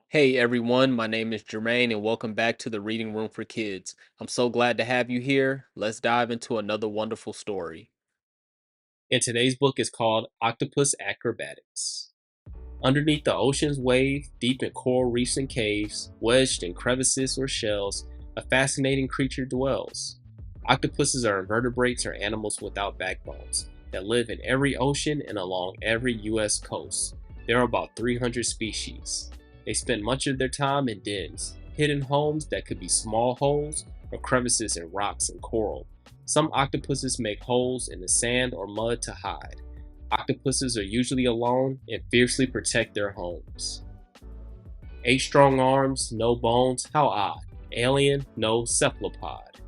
Hey everyone, my name is Jermaine and welcome back to the Reading Room for Kids. I'm so glad to have you here. Let's dive into another wonderful story. And today's book is called Octopus Acrobatics. Underneath the ocean's wave, deep in coral reefs and caves, wedged in crevices or shells, a fascinating creature dwells. Octopuses are invertebrates or animals without backbones that live in every ocean and along every U.S. coast. There are about 300 species. They spend much of their time in dens, hidden homes that could be small holes or crevices in rocks and coral. Some octopuses make holes in the sand or mud to hide. Octopuses are usually alone and fiercely protect their homes. 8 strong arms, no bones, how odd. Alien, no cephalopod.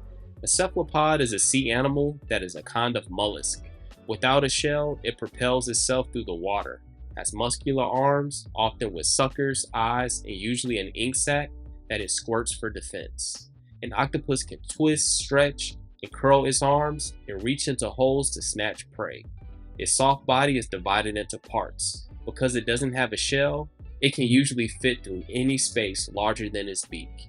A cephalopod is a sea animal that is a kind of mollusk. Without a shell, it propels itself through the water, has muscular arms, often with suckers, eyes, and usually an ink sac that it squirts for defense. An octopus can twist, stretch, and curl its arms and reach into holes to snatch prey. Its soft body is divided into parts. Because it doesn't have a shell, it can usually fit through any space larger than its beak.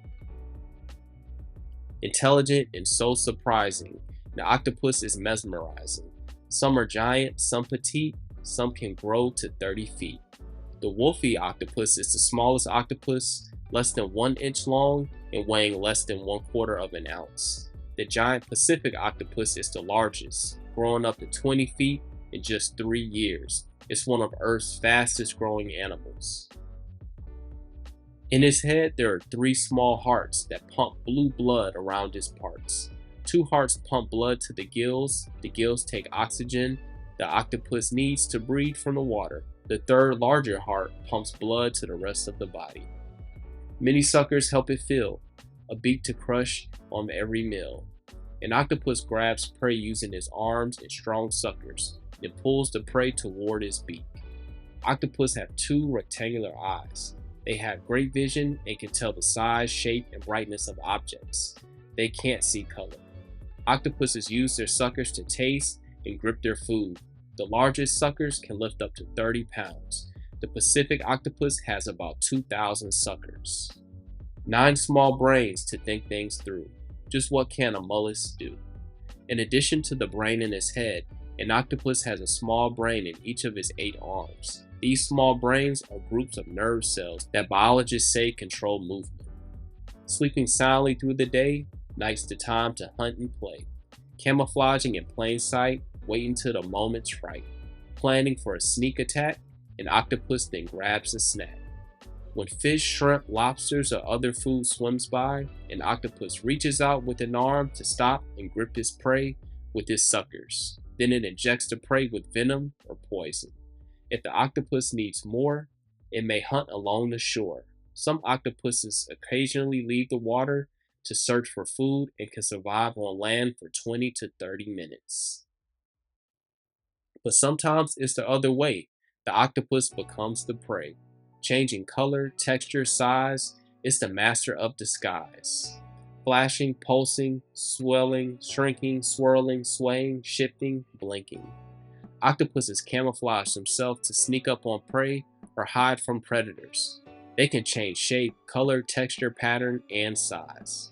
Intelligent and so surprising, the octopus is mesmerizing. Some are giant, some petite, some can grow to 30 feet. The wolfie octopus is the smallest octopus, less than 1 inch long and weighing less than 1/4 of an ounce. The giant Pacific octopus is the largest, growing up to 20 feet in just 3 years. It's one of Earth's fastest growing animals. In his head, there are 3 small hearts that pump blue blood around his parts. 2 hearts pump blood to the gills. The gills take oxygen the octopus needs to breathe from the water. The third, larger heart pumps blood to the rest of the body. Many suckers help it feel, a beak to crush on every meal. An octopus grabs prey using his arms and strong suckers, then pulls the prey toward his beak. Octopus have 2 rectangular eyes. They have great vision and can tell the size, shape, and brightness of objects. They can't see color. Octopuses use their suckers to taste and grip their food. The largest suckers can lift up to 30 pounds. The Pacific octopus has about 2,000 suckers. 9 small brains to think things through. Just what can a mollusk do? In addition to the brain in its head, an octopus has a small brain in each of its 8 arms. These small brains are groups of nerve cells that biologists say control movement. Sleeping soundly through the day, night's the time to hunt and play. Camouflaging in plain sight, waiting till the moment's right. Planning for a sneak attack, an octopus then grabs a snack. When fish, shrimp, lobsters, or other food swims by, an octopus reaches out with an arm to stop and grip his prey with his suckers. Then it injects the prey with venom or poison. If the octopus needs more, it may hunt along the shore. Some octopuses occasionally leave the water to search for food and can survive on land for 20 to 30 minutes. But sometimes it's the other way. The octopus becomes the prey. Changing color, texture, size, it's the master of disguise. Flashing, pulsing, swelling, shrinking, swirling, swaying, shifting, blinking. Octopuses camouflage themselves to sneak up on prey or hide from predators. They can change shape, color, texture, pattern, and size.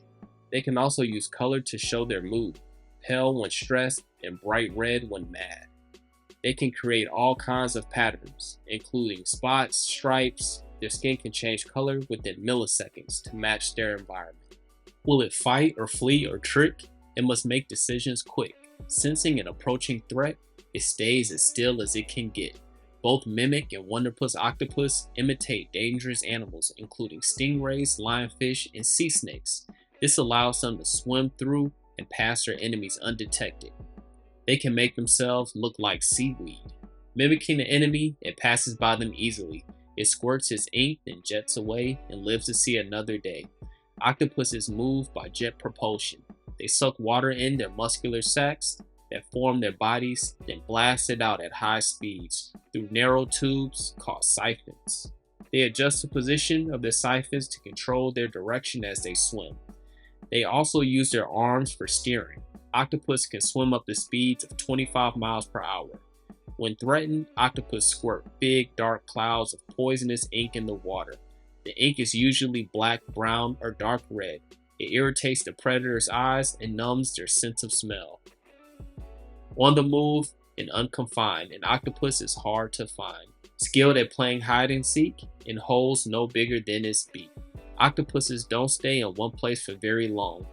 They can also use color to show their mood, pale when stressed and bright red when mad. They can create all kinds of patterns, including spots, stripes. Their skin can change color within milliseconds to match their environment. Will it fight or flee or trick? It must make decisions quick. Sensing an approaching threat, it stays as still as it can get. Both mimic and wonderpuss octopus imitate dangerous animals, including stingrays, lionfish, and sea snakes. This allows them to swim through and pass their enemies undetected. They can make themselves look like seaweed. Mimicking the enemy, it passes by them easily. It squirts its ink, then jets away and lives to see another day. Octopuses move by jet propulsion. They suck water in their muscular sacs that form their bodies, then blast it out at high speeds through narrow tubes called siphons. They adjust the position of their siphons to control their direction as they swim. They also use their arms for steering. Octopus can swim up to speeds of 25 miles per hour. When threatened, octopus squirt big dark clouds of poisonous ink in the water. The ink is usually black, brown, or dark red. It irritates the predator's eyes and numbs their sense of smell. On the move and unconfined, an octopus is hard to find. Skilled at playing hide and seek, in holes no bigger than its beak. Octopuses don't stay in one place for very long.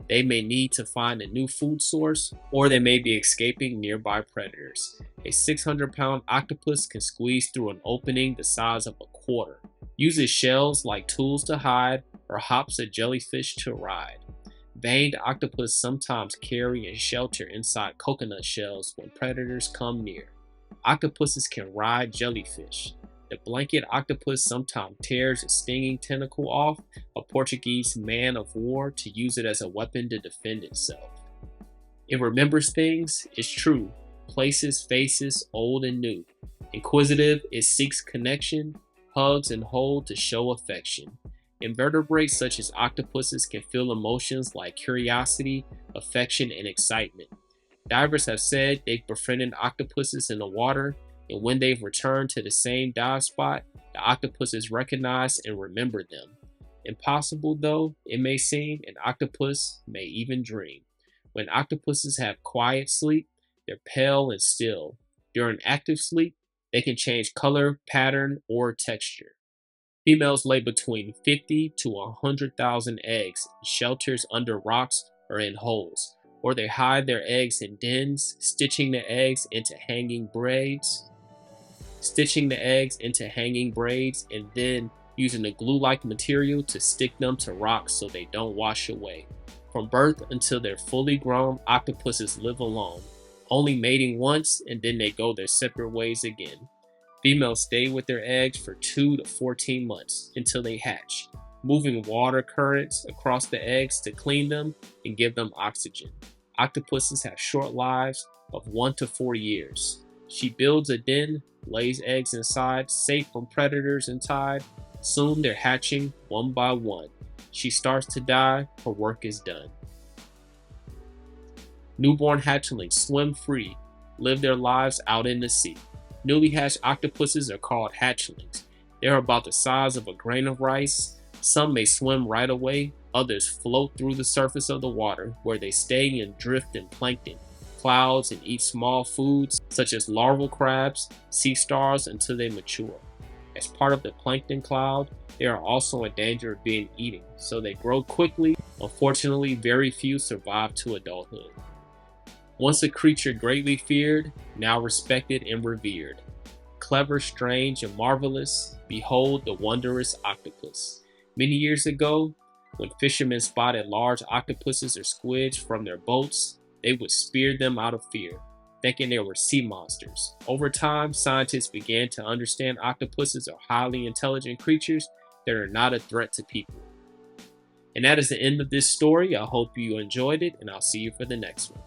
They may need to find a new food source, or they may be escaping nearby predators. A 600-pound octopus can squeeze through an opening the size of a quarter, uses shells like tools to hide, or hops a jellyfish to ride. Veined octopus sometimes carry and shelter inside coconut shells when predators come near. Octopuses can ride jellyfish. The blanket octopus sometimes tears a stinging tentacle off a Portuguese man of war to use it as a weapon to defend itself. It remembers things, it's true, places, faces, old and new. Inquisitive, it seeks connection, hugs and holds to show affection. Invertebrates such as octopuses can feel emotions like curiosity, affection, and excitement. Divers have said they've befriended octopuses in the water, and when they've returned to the same dive spot, the octopuses recognize and remember them. Impossible though it may seem, an octopus may even dream. When octopuses have quiet sleep, they're pale and still. During active sleep, they can change color, pattern, or texture. Females lay between 50 to 100,000 eggs in shelters under rocks or in holes, or they hide their eggs in dens, stitching the eggs into hanging braids, and then using a glue-like material to stick them to rocks so they don't wash away. From birth until they're fully grown, octopuses live alone, only mating once and then they go their separate ways again. Females stay with their eggs for 2 to 14 months until they hatch, moving water currents across the eggs to clean them and give them oxygen. Octopuses have short lives of 1 to 4 years. She builds a den, lays eggs inside, safe from predators and tide. Soon they're hatching one by one. She starts to die, her work is done. Newborn hatchlings swim free, live their lives out in the sea. Newly hatched octopuses are called hatchlings. They are about the size of a grain of rice. Some may swim right away, others float through the surface of the water, where they stay and drift in plankton, clouds, and eat small foods such as larval crabs, sea stars until they mature. As part of the plankton cloud, they are also in danger of being eaten, so they grow quickly. Unfortunately, very few survive to adulthood. Once a creature greatly feared, now respected and revered. Clever, strange, and marvelous, behold the wondrous octopus. Many years ago, when fishermen spotted large octopuses or squids from their boats, they would spear them out of fear, thinking they were sea monsters. Over time, scientists began to understand octopuses are highly intelligent creatures that are not a threat to people. And that is the end of this story. I hope you enjoyed it, and I'll see you for the next one.